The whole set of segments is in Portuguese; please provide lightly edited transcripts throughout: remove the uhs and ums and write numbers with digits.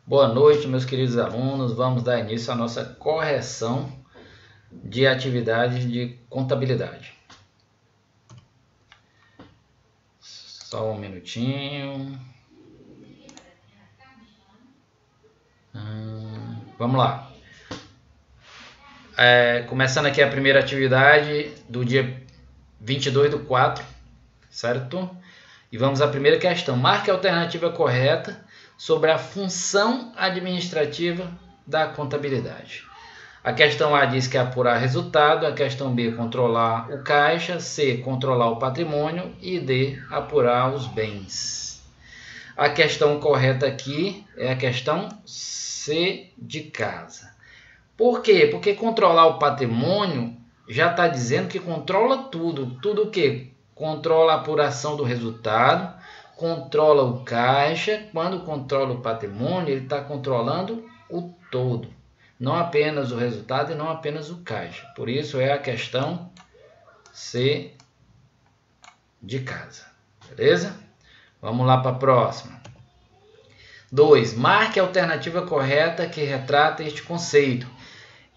Boa noite, meus queridos alunos. Vamos dar início à nossa correção de atividades de contabilidade. Só um minutinho. Vamos lá. Começando aqui a primeira atividade do dia 22/4, certo? E vamos à primeira questão. Marque a alternativa correta sobre a função administrativa da contabilidade. A questão A diz que é apurar resultado, a questão B, controlar o caixa, C, controlar o patrimônio e D, apurar os bens. A questão correta aqui é a questão C de casa. Por quê? Porque controlar o patrimônio já está dizendo que controla tudo. Tudo o quê? Controla a apuração do resultado, controla o caixa. Quando controla o patrimônio, ele está controlando o todo. Não apenas o resultado e não apenas o caixa. Por isso é a questão C de casa. Beleza? Vamos lá para a próxima. 2. Marque a alternativa correta que retrata este conceito.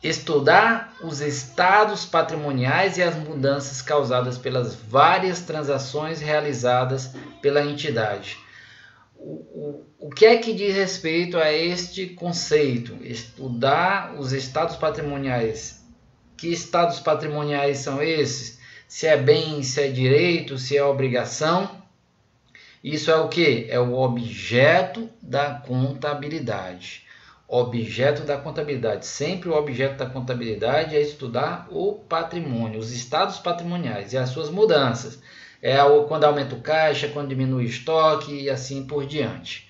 Estudar os estados patrimoniais e as mudanças causadas pelas várias transações realizadas pela entidade. O que é que diz respeito a este conceito? Estudar os estados patrimoniais. Que estados patrimoniais são esses? Se é bem, se é direito, se é obrigação. Isso é o que? É o objeto da contabilidade. Objeto da contabilidade. Sempre o objeto da contabilidade é estudar o patrimônio, os estados patrimoniais e as suas mudanças. Quando aumenta o caixa, quando diminui o estoque e assim por diante.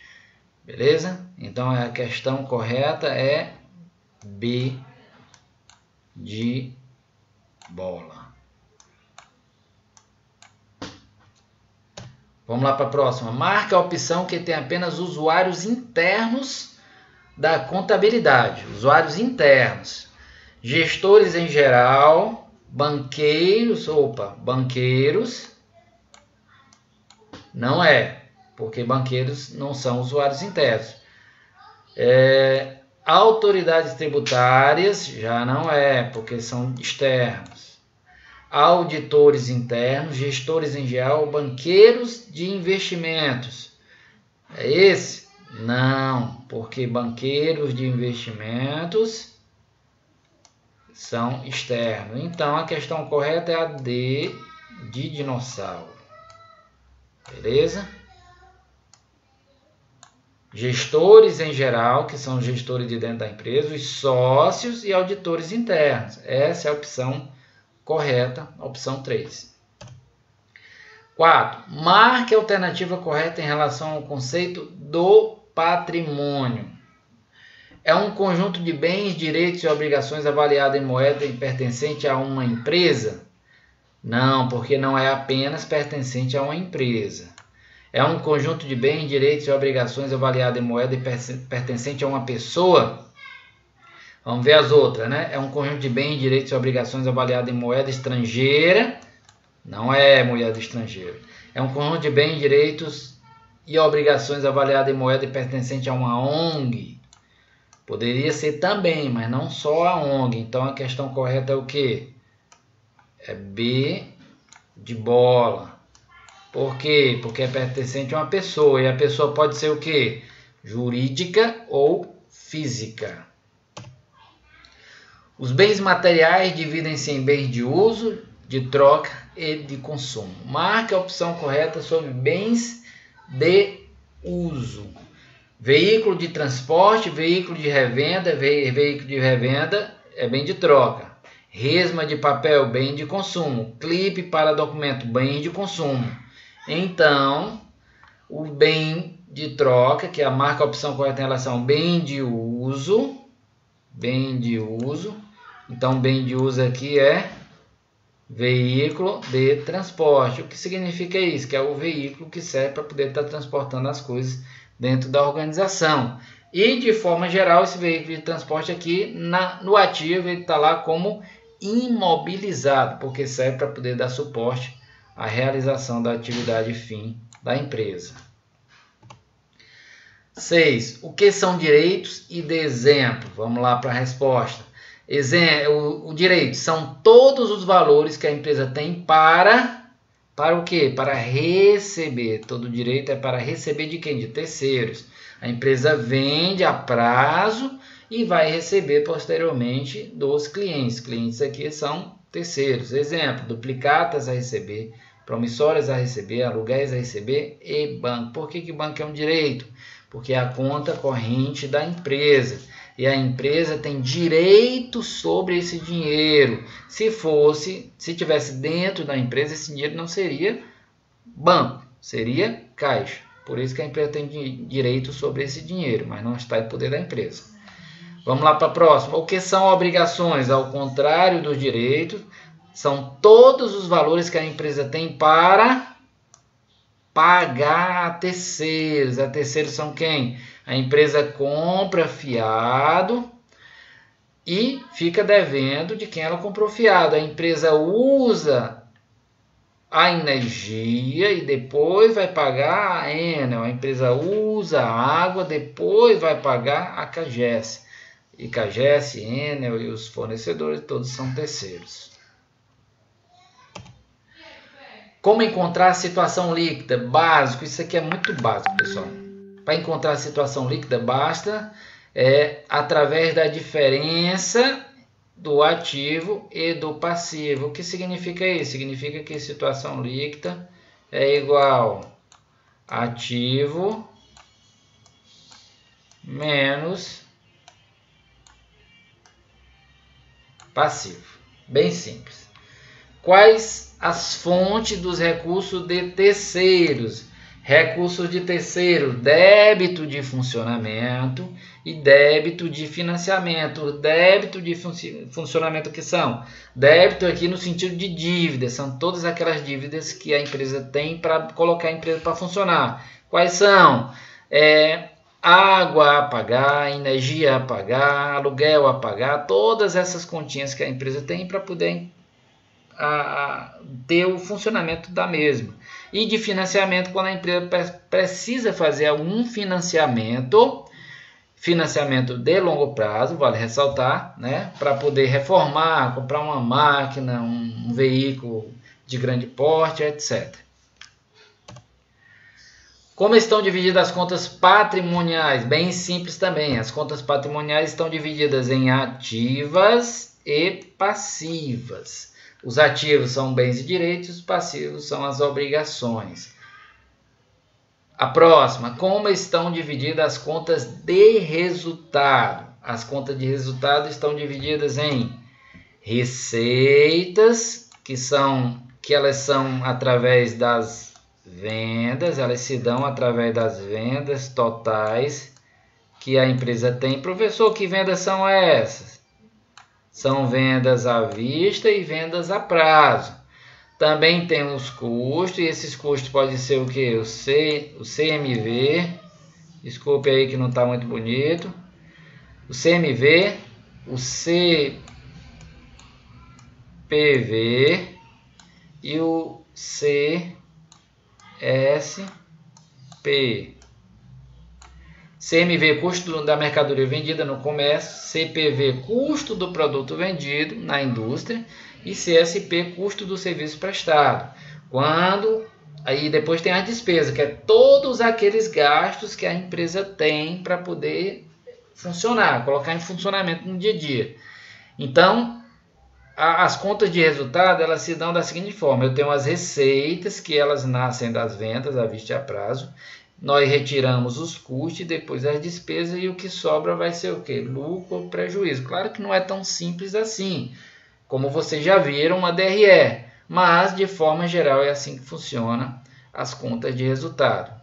Beleza? Então a questão correta é B de bola. Vamos lá para a próxima. Marca a opção que tem apenas usuários internos da contabilidade. Usuários internos. Gestores em geral, banqueiros, banqueiros não é, porque banqueiros não são usuários internos. Autoridades tributárias já não é, porque são externos. Auditores internos, gestores em geral, banqueiros de investimentos. É esse? Não, porque banqueiros de investimentos são externos. Então a questão correta é a D de dinossauro. Beleza? Gestores em geral, que são gestores de dentro da empresa, os sócios e auditores internos. Essa é a opção correta, a opção 3. 4. Marque a alternativa correta em relação ao conceito do patrimônio. É um conjunto de bens, direitos e obrigações avaliado em moeda e pertencente a uma empresa? Não, porque não é apenas pertencente a uma empresa. É um conjunto de bens, direitos e obrigações avaliado em moeda e pertencente a uma pessoa? Vamos ver as outras, né? É um conjunto de bens, direitos e obrigações avaliado em moeda estrangeira? Não é moeda estrangeira. É um conjunto de bens, direitos e obrigações avaliado em moeda e pertencente a uma ONG? Poderia ser também, mas não só a ONG. Então a questão correta é o quê? É B de bola. Por quê? Porque é pertencente a uma pessoa. E a pessoa pode ser o quê? Jurídica ou física. Os bens materiais dividem-se em bens de uso, de troca e de consumo. Marque a opção correta sobre bens de uso. Veículo de transporte, veículo de revenda, veículo de revenda é bem de troca. Resma de papel, bem de consumo. Clipe para documento, bem de consumo. Então, o bem de troca, que é a marca a opção correta em relação ao bem de uso. Bem de uso. Então, bem de uso aqui é veículo de transporte. O que significa isso? Que é o veículo que serve para poder estar transportando as coisas dentro da organização. E, de forma geral, esse veículo de transporte aqui, no ativo, ele está lá como imobilizado, porque serve para poder dar suporte à realização da atividade fim da empresa. 6. O que são direitos e de exemplo? Vamos lá para a resposta. O direito são todos os valores que a empresa tem para o quê? Para receber. Todo direito é para receber de quem? De terceiros. A empresa vende a prazo e vai receber posteriormente dos clientes. Clientes aqui são terceiros. Exemplo, duplicatas a receber, promissórias a receber, aluguéis a receber e banco. Por que banco é um direito? Porque é a conta corrente da empresa. E a empresa tem direito sobre esse dinheiro. Se tivesse dentro da empresa, esse dinheiro não seria banco, seria caixa. Por isso que a empresa tem direito sobre esse dinheiro, mas não está em poder da empresa. Vamos lá para a próxima. O que são obrigações? Ao contrário dos direitos, são todos os valores que a empresa tem para pagar a terceiros. A terceiros são quem? A empresa compra fiado e fica devendo de quem ela comprou fiado. A empresa usa a energia e depois vai pagar a Enel. A empresa usa a água, depois vai pagar a CAGES. E CAGES, Enel e os fornecedores todos são terceiros. Como encontrar a situação líquida? Básico, isso aqui é muito básico, pessoal. Para encontrar a situação líquida, basta através da diferença do ativo e do passivo. O que significa isso? Significa que situação líquida é igual ativo menos passivo. Bem simples. Quais as fontes dos recursos de terceiros? Recursos de terceiro, débito de funcionamento e débito de financiamento. Débito de funcionamento que são? Débito aqui no sentido de dívida, são todas aquelas dívidas que a empresa tem para colocar a empresa para funcionar. Quais são? Água a pagar, energia a pagar, aluguel a pagar, todas essas continhas que a empresa tem para poder ter o funcionamento da mesma. E de financiamento, quando a empresa precisa fazer algum financiamento de longo prazo, vale ressaltar, né, para poder reformar, comprar uma máquina, um veículo de grande porte, etc. Como estão divididas as contas patrimoniais? Bem simples também. As contas patrimoniais estão divididas em ativas e passivas. Os ativos são bens e direitos, os passivos são as obrigações. A próxima, como estão divididas as contas de resultado? As contas de resultado estão divididas em receitas, que elas são através das vendas, elas se dão através das vendas totais que a empresa tem. Professor, que vendas são essas? São vendas à vista e vendas a prazo. Também tem os custos, e esses custos podem ser o que? O CMV, desculpe aí que não está muito bonito. O CMV, o CPV e o CSP. CMV, custo da mercadoria vendida no comércio, CPV, custo do produto vendido na indústria e CSP, custo do serviço prestado. Aí depois tem a despesa, que é todos aqueles gastos que a empresa tem para poder funcionar, colocar em funcionamento no dia a dia. Então, as contas de resultado, elas se dão da seguinte forma: eu tenho as receitas, que elas nascem das vendas à vista e a prazo. Nós retiramos os custos e depois as despesas, e o que sobra vai ser o quê? Lucro ou prejuízo. Claro que não é tão simples assim, como vocês já viram uma DRE, mas de forma geral é assim que funciona as contas de resultado.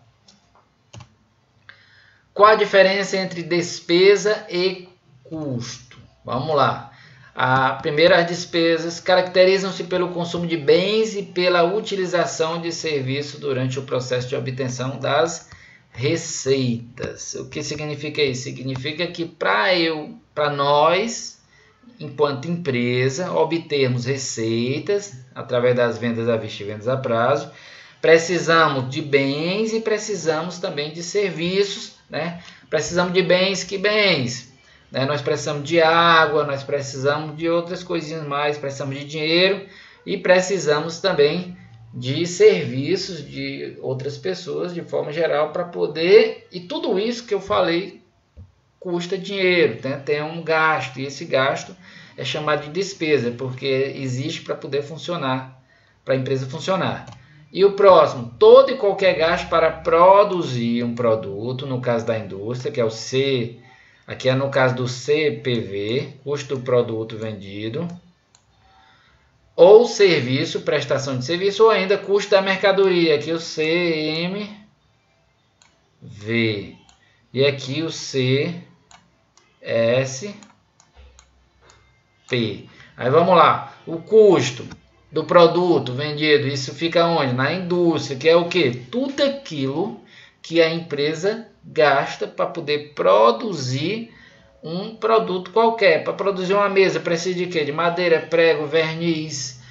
Qual a diferença entre despesa e custo? Vamos lá. As despesas caracterizam-se pelo consumo de bens e pela utilização de serviços durante o processo de obtenção das receitas. O que significa isso? Significa que para nós, enquanto empresa, obtermos receitas através das vendas à vista e vendas a prazo, precisamos de bens e precisamos também de serviços, né, Precisamos de bens, que bens? Né? Nós precisamos de água, nós precisamos de outras coisinhas mais, precisamos de dinheiro e precisamos também de serviços de outras pessoas de forma geral para poder... E tudo isso que eu falei custa dinheiro, né? Tem um gasto, e esse gasto é chamado de despesa, porque existe para poder funcionar, para a empresa funcionar. E o próximo, todo e qualquer gasto para produzir um produto, no caso da indústria, que é o C, aqui é no caso do CPV, custo do produto vendido, ou serviço, prestação de serviço, ou ainda custo da mercadoria, aqui o CMV, e aqui o CSP. Aí vamos lá, o custo do produto vendido, isso fica onde? Na indústria, que é o que? Tudo aquilo que a empresa gasta para poder produzir um produto qualquer. Para produzir uma mesa precisa de quê? De madeira, prego, verniz,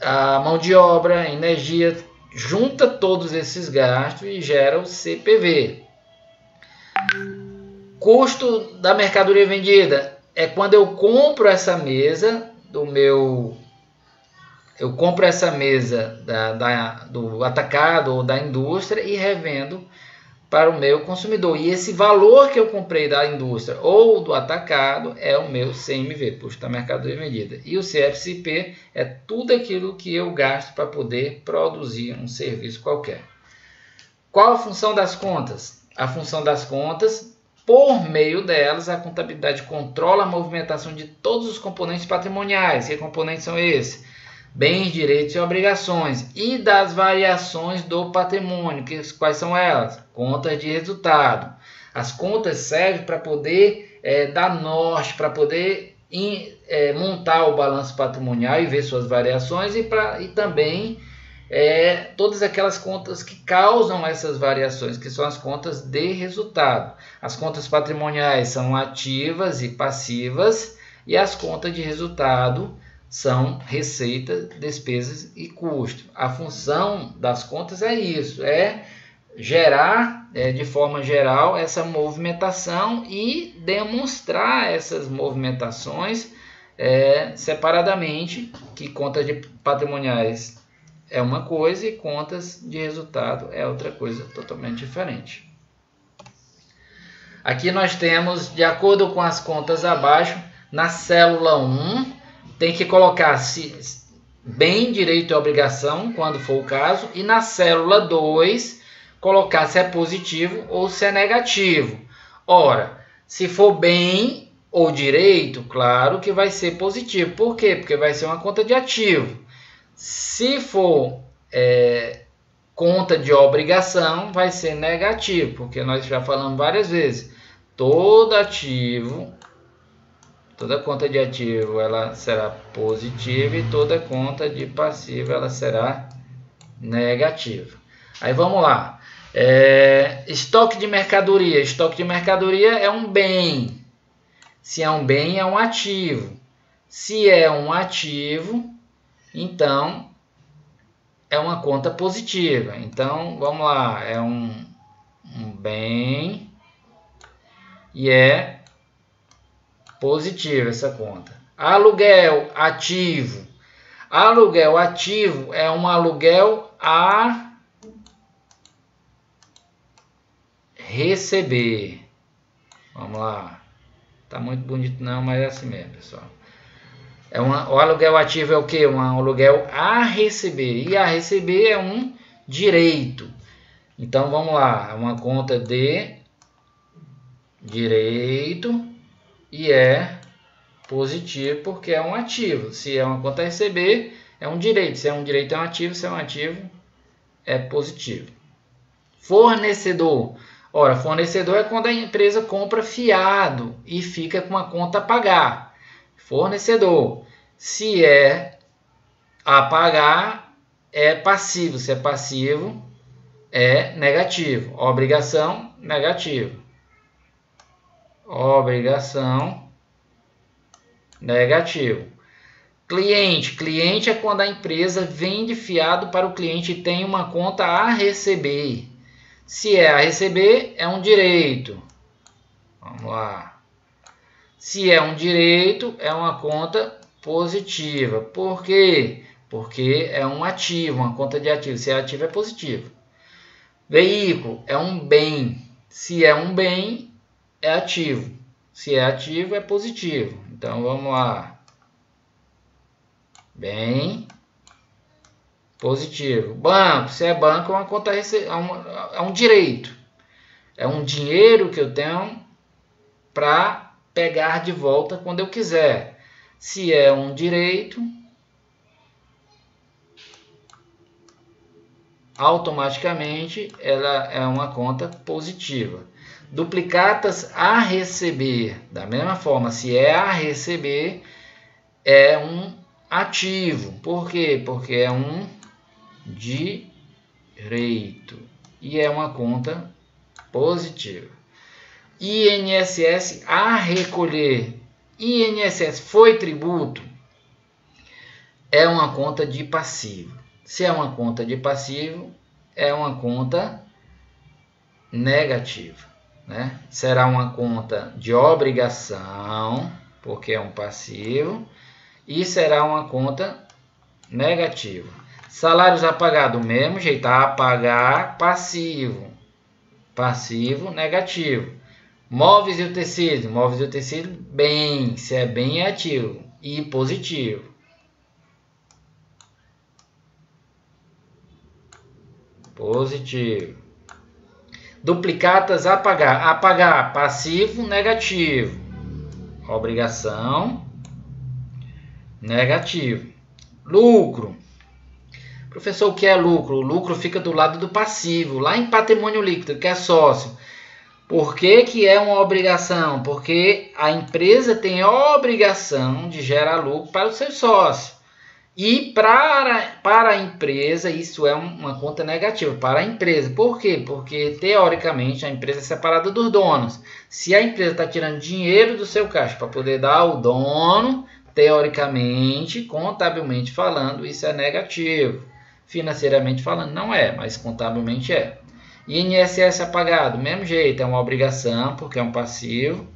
a mão de obra, energia, junta todos esses gastos e gera o CPV. Custo da mercadoria vendida é quando eu compro essa mesa eu compro essa mesa do atacado ou da indústria e revendo para o meu consumidor. E esse valor que eu comprei da indústria ou do atacado é o meu CMV, custo da mercadoria vendida. E o CSP é tudo aquilo que eu gasto para poder produzir um serviço qualquer. Qual a função das contas? A função das contas, por meio delas, a contabilidade controla a movimentação de todos os componentes patrimoniais. Que componentes são esses? Bens, direitos e obrigações, e das variações do patrimônio. Quais são elas? Contas de resultado. As contas servem para poder dar norte, para poder montar o balanço patrimonial e ver suas variações, e também todas aquelas contas que causam essas variações, que são as contas de resultado. As contas patrimoniais são ativas e passivas, e as contas de resultado são receita, despesas e custo. A função das contas é isso, é gerar de forma geral essa movimentação e demonstrar essas movimentações separadamente, que contas de patrimoniais é uma coisa e contas de resultado é outra coisa totalmente diferente. Aqui nós temos, de acordo com as contas abaixo, na célula 1, tem que colocar bem, direito e obrigação, quando for o caso, e na célula 2, colocar se é positivo ou se é negativo. Ora, se for bem ou direito, claro que vai ser positivo. Por quê? Porque vai ser uma conta de ativo. Se for conta de obrigação, vai ser negativo, porque nós já falamos várias vezes, todo ativo, toda conta de ativo ela será positiva e toda conta de passivo ela será negativa. Aí vamos lá. Estoque de mercadoria. Estoque de mercadoria é um bem. Se é um bem, é um ativo. Se é um ativo, então é uma conta positiva. Então vamos lá. É um bem e é positivo essa conta. Aluguel ativo. Aluguel ativo é um aluguel a receber. Vamos lá. Tá muito bonito não, mas é assim mesmo, pessoal. O aluguel ativo é o quê? Um aluguel a receber. E a receber é um direito. Então vamos lá. É uma conta de direito. E é positivo porque é um ativo. Se é uma conta a receber, é um direito. Se é um direito, é um ativo. Se é um ativo, é positivo. Fornecedor. Ora, fornecedor é quando a empresa compra fiado e fica com uma conta a pagar. Fornecedor. Se é a pagar, é passivo. Se é passivo, é negativo. Obrigação, negativo. Obrigação, negativo. Cliente. Cliente é quando a empresa vende fiado para o cliente e tem uma conta a receber. Se é a receber, é um direito. Vamos lá. Se é um direito, é uma conta positiva. Por quê? Porque é um ativo, uma conta de ativo. Se é ativo, é positivo. Veículo é um bem. Se é um bem, é ativo. Se é ativo, é positivo. Então, vamos lá. Bem, positivo. Banco, se é banco, é uma conta, é um direito. É um dinheiro que eu tenho para pegar de volta quando eu quiser. Se é um direito, automaticamente ela é uma conta positiva. Duplicatas a receber, da mesma forma, se é a receber, é um ativo. Por quê? Porque é um direito e é uma conta positiva. INSS a recolher. INSS foi tributo, é uma conta de passivo. Se é uma conta de passivo, é uma conta negativa, né? Será uma conta de obrigação, porque é um passivo, e será uma conta negativa. Salários a pagar do mesmo jeito, a pagar passivo, passivo negativo. Móveis e o tecido, bem, se é bem é ativo e positivo. Positivo. Duplicatas a pagar, passivo negativo. Obrigação negativo. Lucro. Professor, o que é lucro? O lucro fica do lado do passivo, lá em patrimônio líquido, que é sócio. Por que é uma obrigação? Porque a empresa tem a obrigação de gerar lucro para o seu sócio. E para a empresa, isso é uma conta negativa para a empresa. Por quê? Porque, teoricamente, a empresa é separada dos donos. Se a empresa está tirando dinheiro do seu caixa para poder dar ao dono, teoricamente, contabilmente falando, isso é negativo. Financeiramente falando, não é, mas contabilmente é. INSS apagado, do mesmo jeito, é uma obrigação, porque é um passivo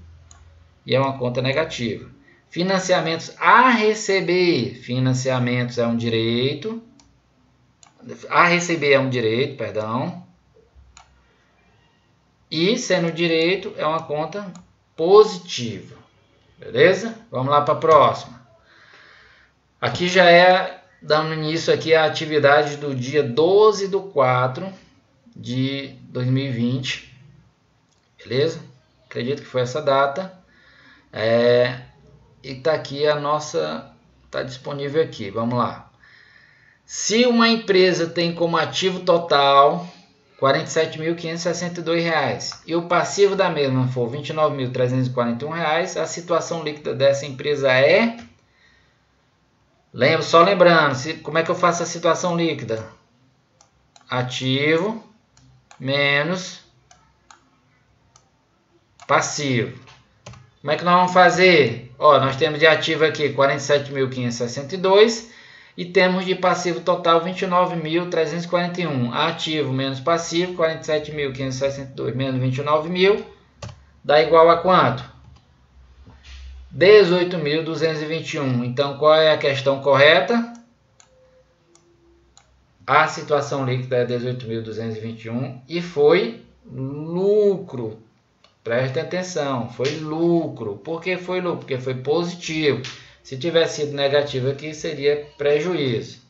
e é uma conta negativa. Financiamentos a receber, financiamentos é um direito, a receber é um direito, perdão, e sendo direito é uma conta positiva, beleza? Vamos lá para a próxima. Aqui já é dando início aqui a atividade do dia 12/4 de 2020, beleza? Acredito que foi essa data. E está aqui a nossa, está disponível aqui, vamos lá. Se uma empresa tem como ativo total R$ 47.562 e o passivo da mesma for R$ 29.341, a situação líquida dessa empresa é... Só lembrando, como é que eu faço a situação líquida? Ativo menos passivo. Como é que nós vamos fazer? Ó, nós temos de ativo aqui 47.562 e temos de passivo total 29.341. Ativo menos passivo, 47.562 menos 29.000, dá igual a quanto? 18.221. Então, qual é a questão correta? A situação líquida é 18.221 e foi lucro. Preste atenção, foi lucro. Por que foi lucro? Porque foi positivo. Se tivesse sido negativo aqui, seria prejuízo.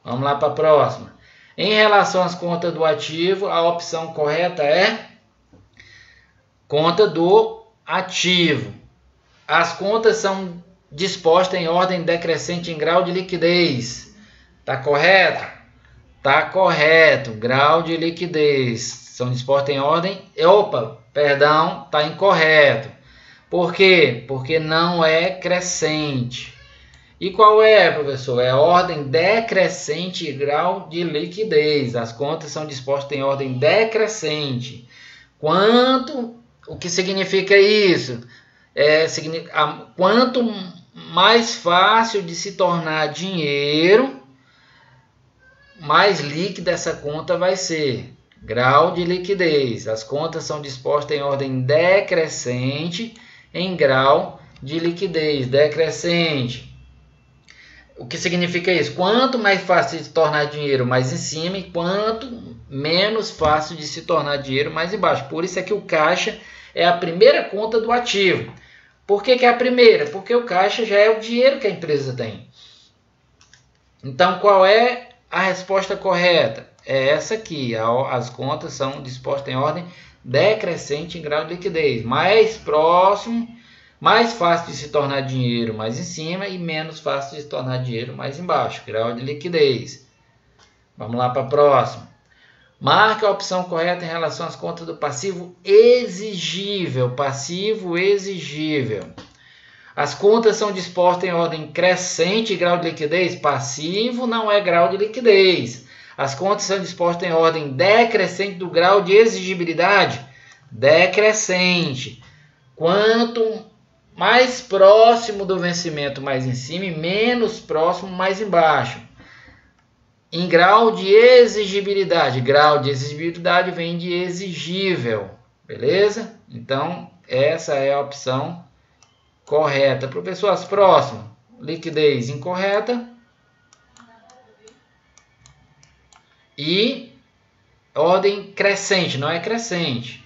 Vamos lá para a próxima. Em relação às contas do ativo, a opção correta é conta do ativo. As contas são dispostas em ordem decrescente em grau de liquidez. Tá correto? Tá correto. Grau de liquidez. São dispostas em ordem... Perdão, está incorreto. Por quê? Porque não é crescente. E qual é, professor? É ordem decrescente e grau de liquidez. As contas são dispostas em ordem decrescente. O que significa isso? Quanto mais fácil de se tornar dinheiro, mais líquida essa conta vai ser. grau de liquidez. As contas são dispostas em ordem decrescente em grau de liquidez. Decrescente. O que significa isso? Quanto mais fácil de se tornar dinheiro, mais em cima, e quanto menos fácil de se tornar dinheiro, mais embaixo. Por isso é que o caixa é a primeira conta do ativo. Por que é a primeira? Porque o caixa já é o dinheiro que a empresa tem. Então, qual é a resposta correta? É essa aqui. As contas são dispostas em ordem decrescente em grau de liquidez. Mais próximo, mais fácil de se tornar dinheiro mais em cima e menos fácil de se tornar dinheiro mais embaixo. Grau de liquidez. Vamos lá para a próxima. Marque a opção correta em relação às contas do passivo exigível. Passivo exigível. As contas são dispostas em ordem crescente em grau de liquidez. Passivo não é grau de liquidez. As contas são dispostas em ordem decrescente do grau de exigibilidade. Decrescente. Quanto mais próximo do vencimento, mais em cima, e menos próximo, mais embaixo. Em grau de exigibilidade. Grau de exigibilidade vem de exigível. Beleza? Então, essa é a opção correta. Professor, as próximas. Liquidez incorreta. E ordem crescente, não é crescente.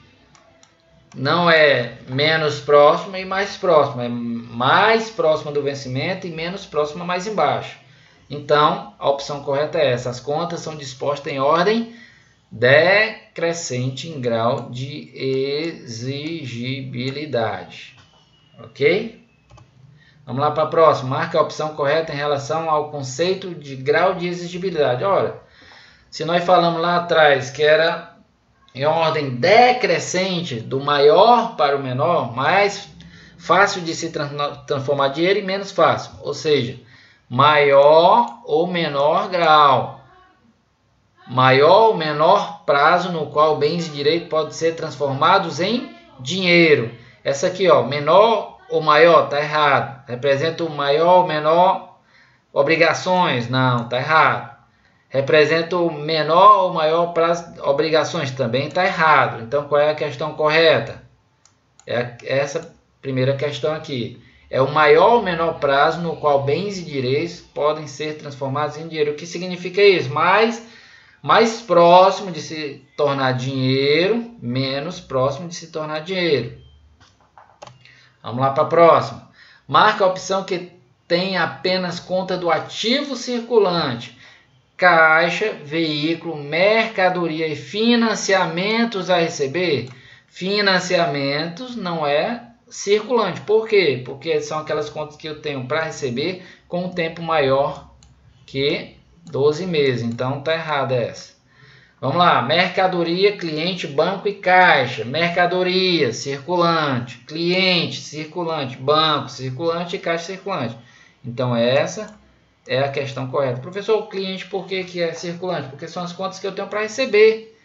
Não é menos próxima e mais próxima. É mais próxima do vencimento e menos próxima mais embaixo. Então, a opção correta é essa. As contas são dispostas em ordem decrescente em grau de exigibilidade. Ok? Vamos lá para a próxima. Marque a opção correta em relação ao conceito de grau de exigibilidade. Olha, se nós falamos lá atrás que era em ordem decrescente, do maior para o menor, mais fácil de se transformar em dinheiro e menos fácil. Ou seja, maior ou menor grau. Maior ou menor prazo no qual bens e direitos podem ser transformados em dinheiro. Essa aqui, ó, menor ou maior, tá errado. Representa o maior ou menor obrigações, não, tá errado. Representa o menor ou maior prazo de obrigações, também tá errado. Então, qual é a questão correta? É essa primeira questão aqui. É o maior ou menor prazo no qual bens e direitos podem ser transformados em dinheiro. O que significa isso? Mais próximo de se tornar dinheiro, menos próximo de se tornar dinheiro. Vamos lá para a próxima. Marca a opção que tem apenas conta do ativo circulante. Caixa, veículo, mercadoria e financiamentos a receber. Financiamentos não é circulante. Por quê? Porque são aquelas contas que eu tenho para receber com um tempo maior que 12 meses. Então está errada essa. Vamos lá. Mercadoria, cliente, banco e caixa. Mercadoria, circulante. Cliente, circulante. Banco, circulante e caixa circulante. Então essa é a questão correta. Professor, o cliente por que é circulante? Porque são as contas que eu tenho para receber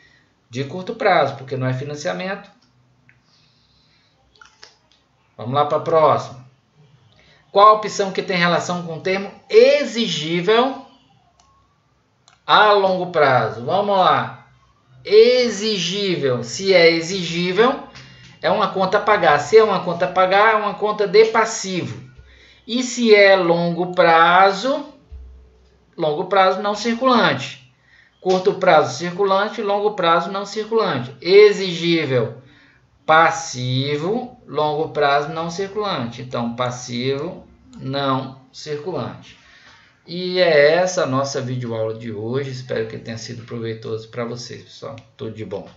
de curto prazo, porque não é financiamento. Vamos lá para a próxima. Qual a opção que tem relação com o termo exigível a longo prazo? Vamos lá. Exigível. Se é exigível, é uma conta a pagar. Se é uma conta a pagar, é uma conta de passivo. E se é longo prazo não circulante. Curto prazo circulante, longo prazo não circulante. Exigível, passivo, longo prazo não circulante. Então, passivo não circulante. E é essa a nossa videoaula de hoje. Espero que tenha sido proveitoso para vocês, pessoal. Tudo de bom.